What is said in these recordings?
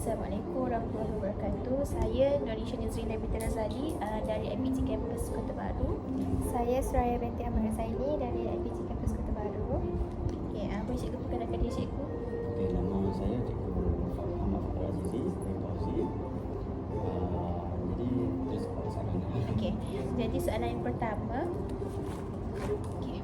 Assalamualaikum warahmatullahi wabarakatuh. Saya Norisha Nizrina Binti Razali dari IPT Campus Kota Baru. Saya Suraya binti Ahmad Razaili dari IPT Campus Kota Baru. Okey, boleh cikgu perkenalkan diri cikgu? Okey, nama saya Cikgu Ahmad Azizi dari Fauzi. Jadi terus pada soalan. Okey. Jadi soalan yang pertama. Okey.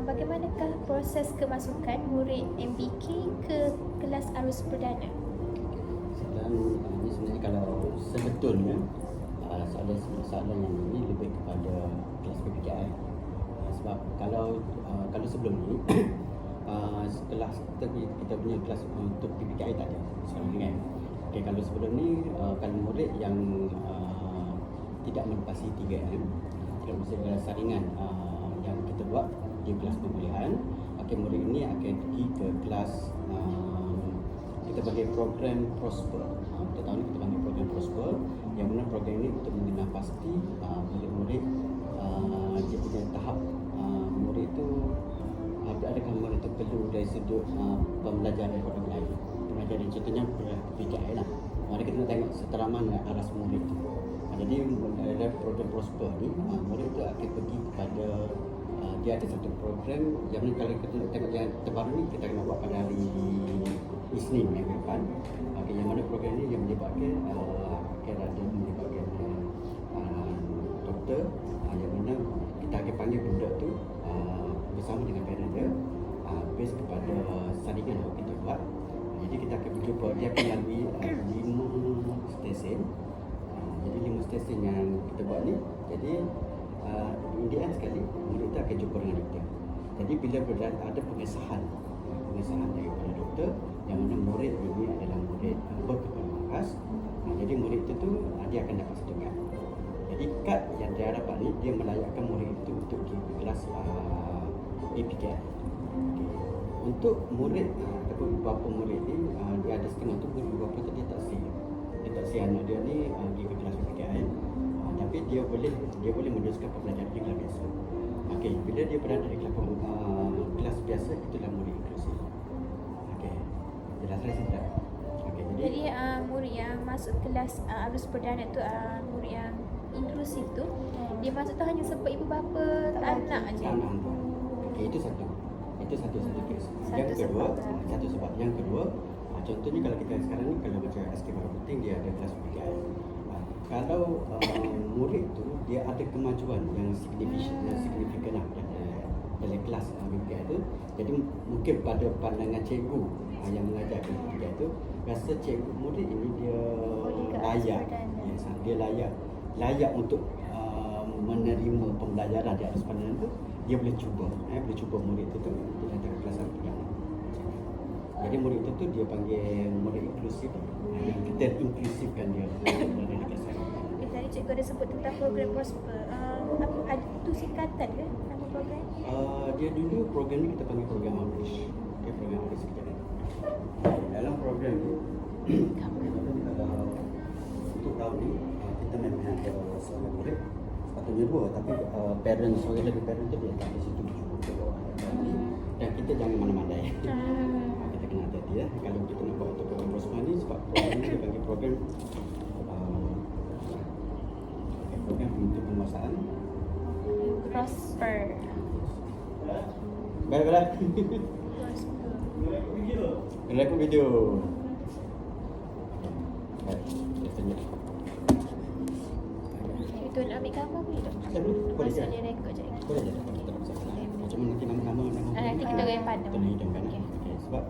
Bagaimanakah proses kemasukan murid MBK ke kelas arus perdana? Soalan ini sebenarnya kalau sebetulnya soalan yang ini lebih kepada kelas PPKI. Sebab kalau sebelum ni setelah kita punya kelas untuk PPKI tak ada sekarang ni kan. Okey, kalau sebelum ni kalau murid yang tidak melepasi 3M, tidak melepasi saringan yang kita buat di kelas pemulihan, okey, murid ini akan pergi ke kelas kita panggil program Prosper. Kita tahu ni kita panggil program Prosper, yang mana program ini untuk mengenal pasti murid-murid dia punya tahap murid itu adakah murid itu perlu dari sudut pembelajaran orang lain. Pembelajaran contohnya PPKI lah. Mari kita nak tengok seteraman aras murid itu. Jadi dalam program Prosper ni murid itu akan pergi kepada dia ada satu program yang mana kalau kita nak tengok yang terbaru ni kita akan buat pada hari Isnin minggu depan. Okey, yang mana program ni yang melibatkan akan ada melibatkan doktor yang mana kita akan panggil budak tu bersama dengan parent dia based kepada saringan yang kita buat. Jadi kita akan berjumpa, dia akan lalui 5 stesen. Jadi 5 stesen yang kita buat ni, jadi in the end sekali murid itu akan jumpa dengan doktor. Jadi bila ada pengesahan daripada doktor yang mana murid ini adalah murid berkeperluan khas, jadi murid itu dia akan dapat satu kad. Jadi kad yang dia dapat ni dia melayakkan murid itu untuk pergi ke kelas PPKI. Okay. Untuk murid ataupun beberapa murid ni dia ada setengah tu beberapa tu dia tak si anak dia ni pergi ke kelas PPKI. Tapi dia boleh meneruskan pembelajaran di kelas biasa. Okey, bila dia berada di kelas biasa, itulah murid inklusif. Okey, jelas tak? Okey, Jadi murid yang masuk kelas arus perdana tu murid yang inklusif tu dia masuk tu hanya sebab ibu bapa anak aja. Okey, itu satu kes. Yang kedua, satu sebab. Yang kedua, contohnya kalau kita sekarang ni kalau macam SK Baru Penting dia ada kelas PPKI. Kalau murid tu dia ada kemajuan yang signifikan lah dalam kelas PPKI tu, jadi mungkin pada pandangan cikgu yang mengajar PPKI tu rasa cikgu murid ini dia layak untuk menerima pembelajaran di atas pandangan tu, dia boleh cuba murid tu di antara kelas PPKI. Jadi murid itu tu dia panggil murid inklusif, yang kita inklusifkan dia dari kelas. Tadi cikgu ada sebut tentang program Prosper. Ada tu singkatan ke nama program? Dia dulu program ni kita panggil program Outreach. Dia program Outreach kita ni. Dalam program ni untuk tahun ni kita memang ada seorang murid, sepatutnya 2, tapi parents tu dia tak di situ cuba. Dan kita jangan mana-mana kita kena hati-hati ya. Kalau kita nak buat untuk program Prosper ni, sebab program ni dia panggil program untuk penguasaan Prosper. Baik. Rekod video. Baik, kita tunjuk. Itu nak ambil gambar boleh tak? Boleh je. Maksudnya rekod je. Boleh je. Macam mana nanti nama Nanti kita akan pandang. kita hidupkan. Okey, sebab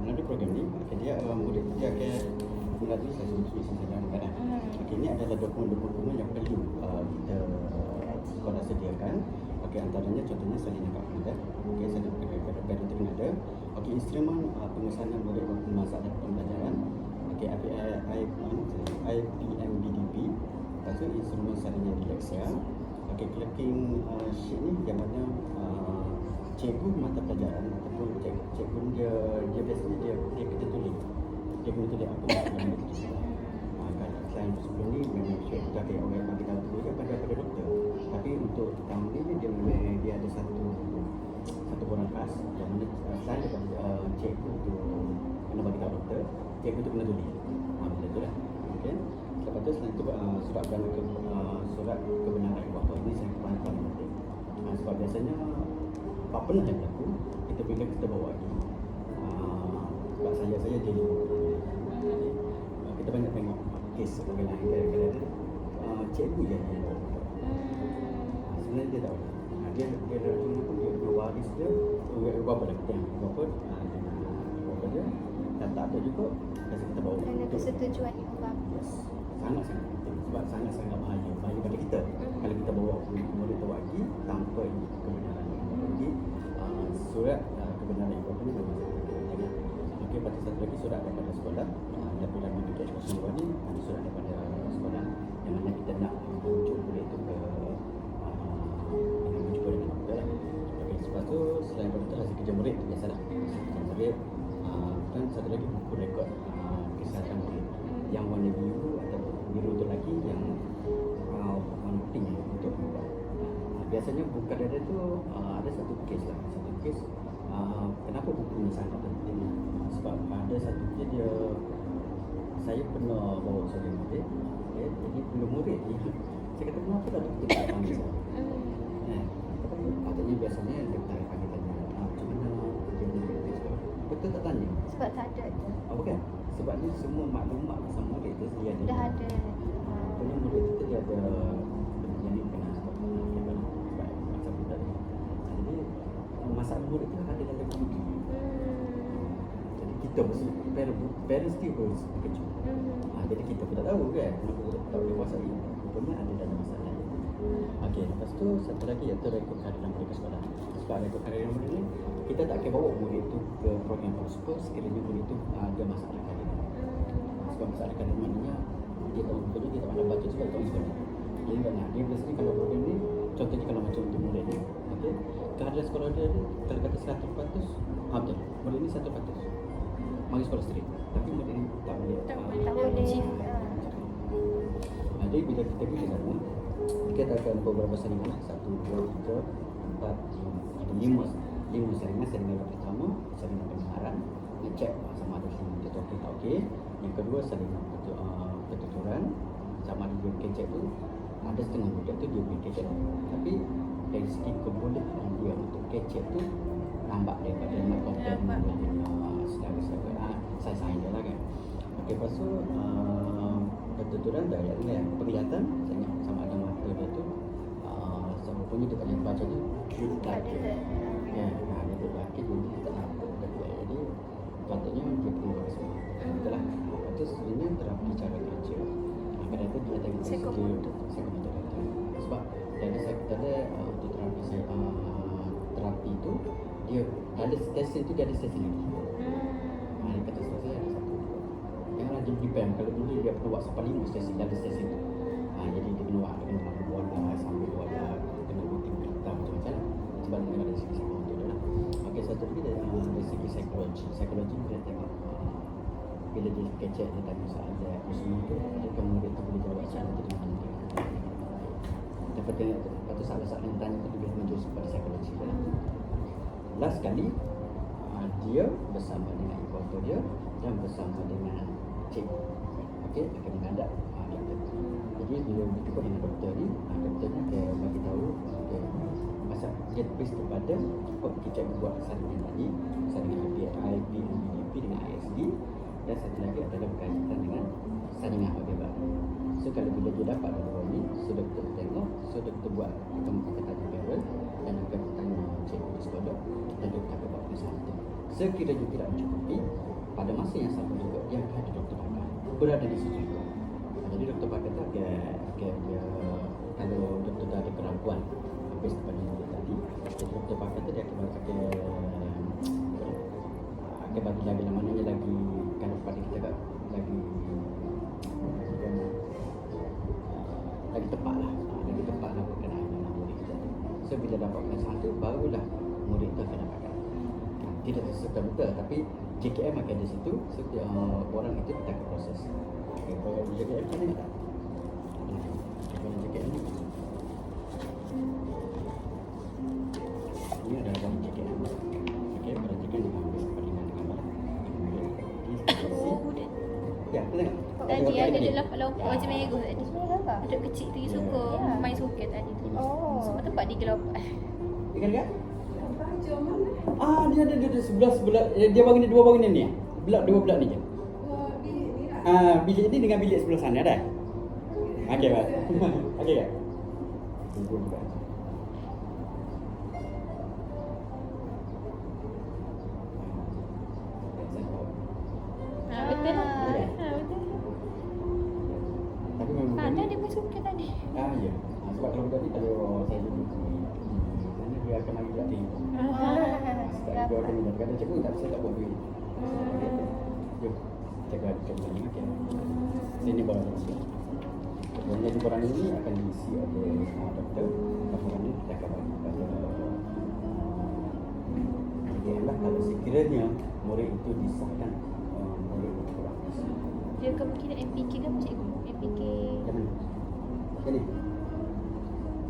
melalui program ni dia murid dia akan melalui satu misi dalam keadaan. Okey, ini adalah dokumen-dokumen yang perlu kita sekolah sediakan. Okey, antaranya contohnya salinan kad pengajar. Okey, salinan kad pengajar. Okey, instrumen pengesanan murid masalah pembelajaran. Okey, IPMBDP. Lepas tu instrumen salinan dysleksia. Okey, clerking sheet ni yang mana cikgu mata pelajaran ataupun cikgu dia biasanya dia kena tulis. Dia kena tulis apa yang dia tulis. Selain sebelum ni memang kita akan orang bagi tahu dulu pada doktor. Tapi untuk tahun ni dia ada satu orang khas yang mana selain daripada cikgu tu kena bagi tahu doktor, cikgu tu kena tulis. Benda tu lah. Okay. Lepas tu selain tu surat kebenaran ibu ini saya paling penting. Sebab biasanya apa pernah yang berlaku kita bila kita bawa lagi. Sebab saya jadi kita banyak tengok kes kadang-kadang cikgu je yang bawa. Sebenarnya dia tahu. Dia cuma pun dia waris dia berapa dah kita yang berapa dia dan tak ada juga biasa kita bawa. Kerana persetujuan ibu bapa. Sangat-sangat penting sebab sangat-sangat bahaya pada kita kalau kita bawa murid tu lagi tanpa kebenaran lagi surat kebenaran ibu bapa ni memang sangat. Okey, lepas tu satu lagi surat daripada sekolah dalam bidik kosong ni ada surat daripada sekolah yang mana kita nak rujuk murid tu ke dengan jumpa dengan kita lah. Okey, sebab tu selain daripada tu hasil kerja murid tu biasalah kerja murid dan satu lagi buku rekod kesihatan murid yang warna biru atau biru tu lagi yang penting untuk buat. Biasanya buku ada tu ada satu kes kenapa buku ni sangat penting sebab ada satu kes dia saya pernah bawa seorang murid jadi belum murid ni saya kata kenapa tak kita panggil saya katanya biasanya dia panggil tanya macam mana kerja murid tu betul tak tanya Sebab tak ada tu. bukan sebab ni semua maklumat pasal murid tu dia ada Dah ada. punya murid tu dia ada yang ni kena sebab macam budak ni jadi masalah murid tu ada dalam buku jadi kita mesti parents dia pun terkejut jadi kita pun tak tahu kan kenapa kita tak boleh kuasai rupanya ada dalam masalah ni. Okey, lepas tu satu lagi iaitu rekod kehadiran murid ke sekolah. Sebab rekod kehadiran murid ni kita tak akan bawa murid tu ke program Prosper sekiranya murid tu ada masalah kehadiran. Sebab masalah kehadiran maknanya dia tahu rupanya dia tak pandai baca sebab tak tahu sekolah. Jadi banyak dia biasanya kalau program ni contohnya kalau macam untuk murid ni okey, kehadiran sekolah dia ni kalau kata 100% betul, murid ni 100% mari sekolah straight tapi murid ni tak boleh Tak boleh. jadi bila kita pergi sana kita akan beberapa saringan 1, 2, 3, 4, 5 ada 5 saringan. Saringan yang pertama saringan kebenaran dia cek sama ada saringan itu okey tak okey. Yang kedua saringan ketuturan sama ada dia kecek tu ada setengah budak tu dia boleh kecek tapi dari segi kebolehan dia untuk kecek tu lambat daripada nak compare saya dia lah kan. Okey, lepas tu ketuturan dah ada kan penglihatan saya sama ada mata dia tu rupanya dia tak boleh baca tu dia tak ada kan dia tak laki jadi dia tak nampak jadi patutnya dia perlu buat semua betul lah. Lepas tu sebenarnya terapi cara kerja kadang tu dia tengok psikomotor sebab dari sektor untuk terapi tu dia ada stesen tu dia ada stesen lagi dia kata stesen ada satu yang ada depend kalau dulu dia perlu buat sampai 5 stesen ada stesen tu jadi dia kena buat bola sambil bola kena gunting kertas macam-macam lah sebab dia ada segi psikomotor tu lah. Okey, satu lagi dari segi psikologi dia tengok bila dia kecek dia tanya soalan apa semua tu adakah murid tu boleh jawab soalan tu dengan dia dapat tengok tu lepas tu soalan-soalan yang tanya tu dia boleh menjurus pada psikologi tu lah. Last sekali dia bersama dengan ibu bapa dia dan bersama dengan cikgu okey akan menghadap doktor. Jadi bila berjumpa dengan doktor ni doktornya akan bagi tahu masa dia base kepada kita buat saringan tadi saringan IP, NBDP dengan ISD dan satu lagi adalah berkaitan dengan saringan ABBA. So kalau bila dia dapat dua ni so doktor tengok doktor buat perkataan barrel dan juga tanya cikgu di sekolah dan doktor akan buat penelitian. Sekiranya tidak mencukupi pada masa yang sama juga dia akan ada doktor pakar berada di situ juga. Jadi doktor pakar tu akan dia kalau doktor dah ada keraguan habis kepada murid tadi jadi doktor pakar tu dia akan bagi lagi namanya lagi kalau pada kita tak lagi tepat lah berkenaan dengan murid kita tu. So bila dapat pengasahan tu barulah murid tu akan dapatkan tidak serta-merta tapi JKM akan di situ so orang itu kita akan proses. Okay, kalau JKM macam mana tak? Kalau JKM ni ini adalah gambar JKM. Okay, kalau JKM diambil perbandingan dengan gambar kemudian di Tadi ada tadi. dia lompat-lompat Ya. macam merah tadi. Adik kecil tu dia suka Ya. main suka tadi tu. Oh. Semua tempat dia gelompat. Ikan kan? Dia sebelah dia bangun dua bangunan ni. Dua belak ni je. Bilik ni dengan bilik sebelah sana dah. Okey kan? Okey kan? Tunggu buka. Betul lah. Ya. Betul. Tapi memang Ada dia pun suka tadi. ya. Sebab kalau tadi kalau saya duduk di sana dia akan mari tak tengok. Tak dia akan kata cikgu tak saya tak buat duit. Jom. Jaga cikgu ni okey. Sini barang ni. Dan jadi barang ini akan diisi oleh doktor. Barang ini kita akan bagi pada ialah kalau sekiranya murid itu disahkan murid itu kurang. Dia kemungkinan MPK ke apa cikgu? MPK. Jangan. Jadi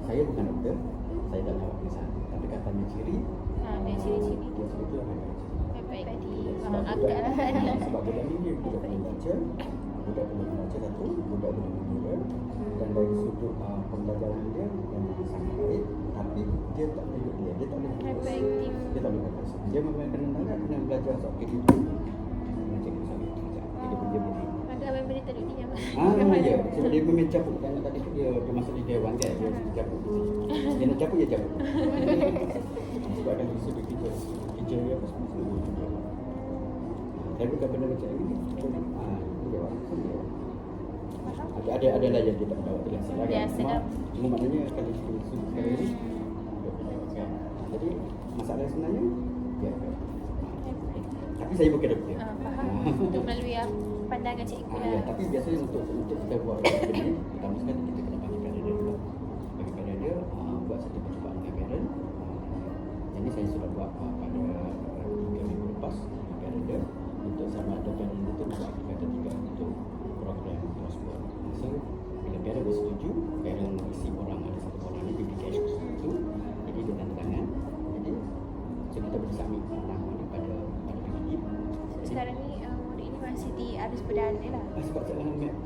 saya bukan doktor, saya tak jawab kesalahan. Tapi katanya ciri, Dia ciri-ciri dia ciri itu akan baik tadi. sebab Akal budak, tadi. sebab budak ni dia budak boleh baca, budak boleh membaca satu, budak boleh mengira, dan dari sudut pembelajaran dia yang sangat baik, tapi dia tak boleh dia tak boleh fokus. Hyperaktif. Dia tak boleh fokus. Dia memang kena belajar soal kehidupan. Macam tu sampai tu. Jadi dia boleh. Ada abang boleh tak duduk diam. Ya. Sebab dia memang cabut. Jangan tadi tu dia masuk di dewan kan. Dia cabut. Dia nak cabut, dia cabut. Sebab ada sudut kerja dia apa semua. Saya bukan benda macam ini. Ada lah yang dia tak dapat terlaksana kan. Biasa dah. Cuma maknanya kalau kita sudut sekarang ni kan. Jadi masalah sebenarnya ya. Tapi saya bukan doktor. Faham. Untuk melalui pandangan cikgu Ya, lah. tapi biasanya untuk kita buat benda ni, pertama sekali kita kena bagi parent dia dulu. Bagi parent dia buat satu percubaan dengan parent. Jadi saya sudah buat pada 3 minggu lepas dengan parent dia untuk sama ada parent dia tu buat kata 3 untuk program tersebut. So bila parent bersetuju, parent isi orang ada satu orang ni dia cash itu, jadi dia tanda tangan. Jadi so kita boleh submit nama ni pada pendidik. Sekarang ni murid ni masih di arus perdana lah. Sebab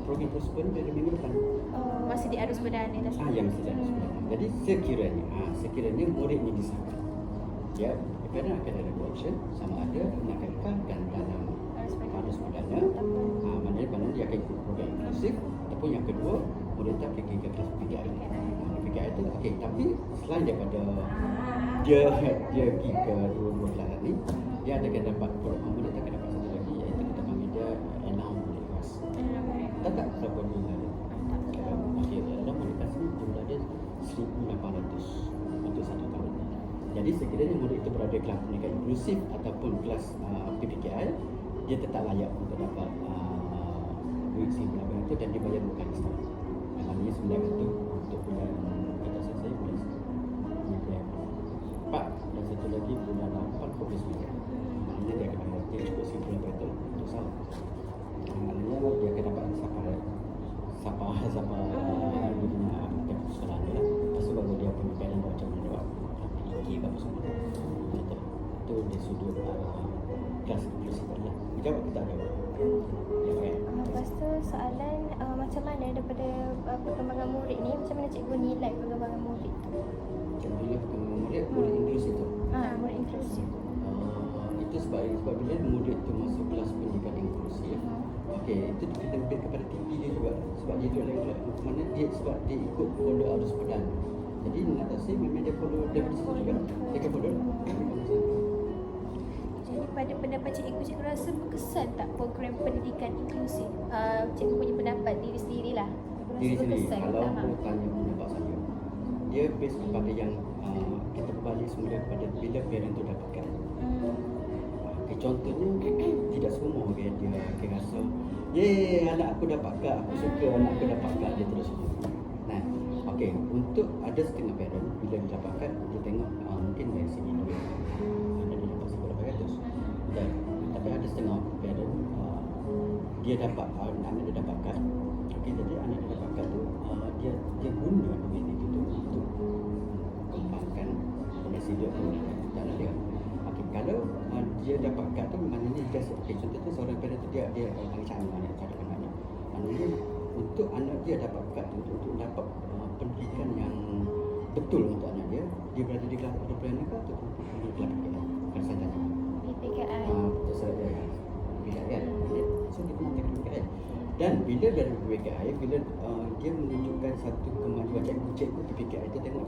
program tersebut dari minggu depan. Masih di arus perdana lah. Yang mesti ada sebenarnya. Jadi sekiranya murid ini disahkan, ya, parent akan ada dua option, sama ada nak kekalkan dalam arus perdana, maknanya dia akan ikut program inklusif, ataupun yang kedua murid tak pergi ke kelas PKI. PKI itu okey, tapi selain daripada dia pergi ke dua kelas ni, dia akan dapat murid akan dapat satu lagi, iaitu kita panggil dia allowance murid kelas. Tak berapa jumlah dia. Okey, dalam murid kelas ni jumlah dia 1,800 untuk satu tahun. Jadi sekiranya murid itu berada kelas pendidikan inklusif ataupun kelas PPKI, dia tetap layak untuk dapat duit 1,800 dan dibayar 2 kali setahun. Maknanya 900 untuk bulan kata saya boleh 4 dan satu lagi bulan 8 boleh 9. Maknanya dia akan bayar dia cukup 1,800 untuk setahun. Maknanya dia akan dapat siapa dia punya tempat sekolah dia lah. Lepas tu baru dia punya parent macam mana dia fikir apa semua. Itu dia sudut kelas inklusif lah. Jawab kita ada. Lepas tu soalan macam mana daripada perkembangan murid ni, macam mana cikgu nilai perkembangan murid tu? Cikgu nilai perkembangan murid inklusif tu. Murid inklusif. Itu sebab bila murid tu masuk kelas pendidikan inklusif, okey, itu kita lebih kepada TV dia juga. Sebab dia duduk lain mana dia sebab dia ikut follow arus perdana. Jadi nak tak say memang dia follow daripada situ juga. Dia akan follow. Jadi pada pendapat cikgu rasa berkesan tak program pendidikan inklusif? Cikgu punya pendapat diri sendirilah. Diri sendiri. Berkesan Kalau tak? aku tanya pendapat saya, dia based kepada yang kita berbalik semula kepada bila parent tu dapatkan. Okay, contohnya tidak semua dia rasa anak aku dapat kad, aku suka anak aku dapat kad, dia terus sebut. Nah, okey, untuk ada setengah parent bila dia dapat kad, dia tengok mungkin dari segi duit anak dia dapat 1,800 dan tapi ada setengah parent dia dapat anak dia dapat kad. Okey, jadi anak dia dapat kad tu dia guna duit itu tu untuk kembangkan presiden dan dia. Okey, kalau dia dapat kad tu maknanya just contoh tu seorang parent tu dia panggil cara mana cara pandangnya. Maknanya Jadi untuk anak dia dapat kad tu, untuk dapat pendidikan yang betul untuk anak dia berada di kelas perdana ke atau di kelas PKI? Kan saya tanya. PPKI. Betul saya dia. PPKI kan? So dia kena tengok PPKI. Dan bila dari PPKI, bila dia menunjukkan satu kemajuan, cikgu PPKI itu tengok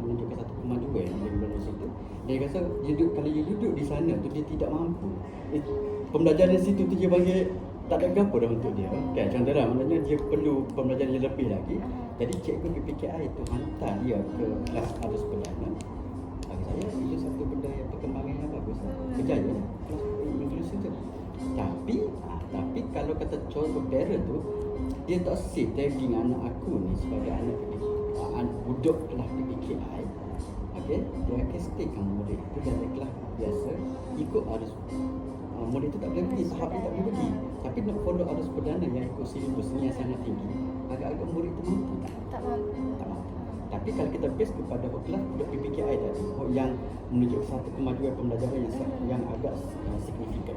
menunjukkan satu kemajuan di dalam situ. Dia rasa kalau dia duduk di sana tu dia tidak mampu. Pembelajaran di situ tu dia panggil tak ada apa dah untuk dia. Okay, contohnya maknanya dia perlu pembelajaran yang lebih lagi. Jadi cikgu PPKI itu hantar dia ke kelas arus perdana. Bagi saya itu satu benda yang perkembangan yang bagus. Berjaya kelas inklusi tu. Tapi kalau kata contoh parent tu, dia tak save tagging anak aku ni sebagai anak budak kelas PPKI. Okey, dia akan staykan murid itu dari kelas biasa ikut arus. Murid itu tak boleh pergi, tahap tak boleh pergi. Tapi nak follow arus perdana yang ikut silibus ni yang sangat tinggi, agak-agak murid itu mampu tak? Tak mampu. Tak mampu. Tapi kalau kita base kepada kelas budak PPKI tadi yang menunjukkan satu kemajuan pembelajaran yang agak signifikan,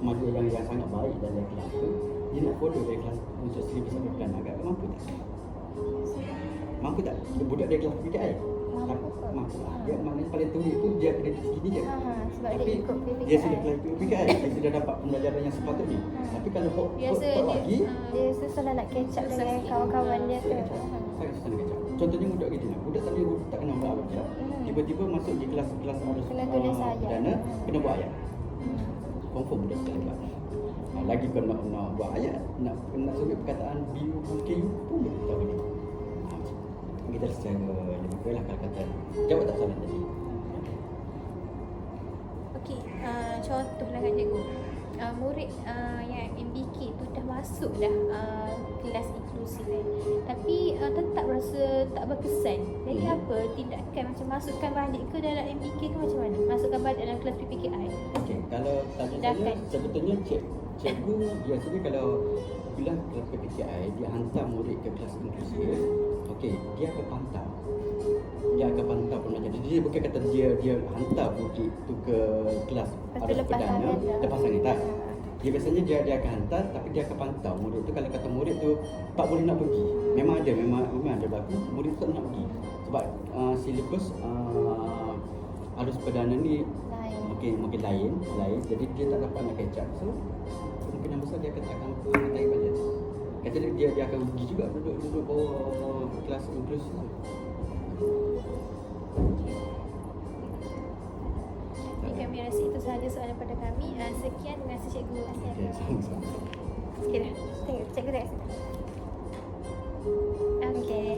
kemajuan yang sangat baik dalam kelas tu, dia nak follow dari kelas untuk silibus arus perdana, agak-agak mampu tak? Mampu tak? Budak dia kelas PPKI? Mampu. Dia maknanya paling tinggi itu dia kena segini je. Sebab Tapi dia ikut PPKI. dia sudah kelas PPKI, dia sudah dapat pembelajaran yang sepatutnya. Tapi kalau Biasa hot lagi, Dia susah nak catch up dengan kawan-kawan dia tu. sangat susah nak kacau. Contohnya budak gitu lah. Budak tak kenal buat apa. Tiba-tiba masuk di kelas harus Kena tulis ayat. perdana, kena buat ayat. Confirm budak sekali buat. Lagi kalau nak buat ayat, nak sebut perkataan biu KU pun dia tak boleh. Kita secara lebih kurang lah kalau kata jawab tak salah tadi. Okey, contohlah kan cikgu, murid yang MBK tu dah masuk dah kelas inklusif tapi tetap rasa tak berkesan. Jadi apa tindakan, macam masukkan balik ke dalam MBK ke macam mana? Masukkan balik dalam kelas PPKI? Okey, kalau tanya saya, sebetulnya cikgu biasanya kalau bila kelas PPKI dia hantar murid ke kelas inklusif, okey, dia akan pantau. Dia akan pantau pembelajaran. Jadi dia bukan kata dia hantar murid tu ke kelas arus perdana lepas sangat tak. Dia biasanya dia akan hantar tapi dia akan pantau murid tu. Kalau kata murid tu tak boleh nak pergi, memang ada berlaku murid tu tak nak pergi sebab silibus arus perdana ni mungkin lain, jadi dia tak dapat nak catch up. So kemungkinan besar dia akan tarik balik. Kata dia akan pergi juga duduk bawah kelas inklusif. Kami rasa itu sahaja soalan pada kami. Sekian, terima kasih cikgu. Okey, sama-sama. Okey dah. Cikgu tak kasi. Okey.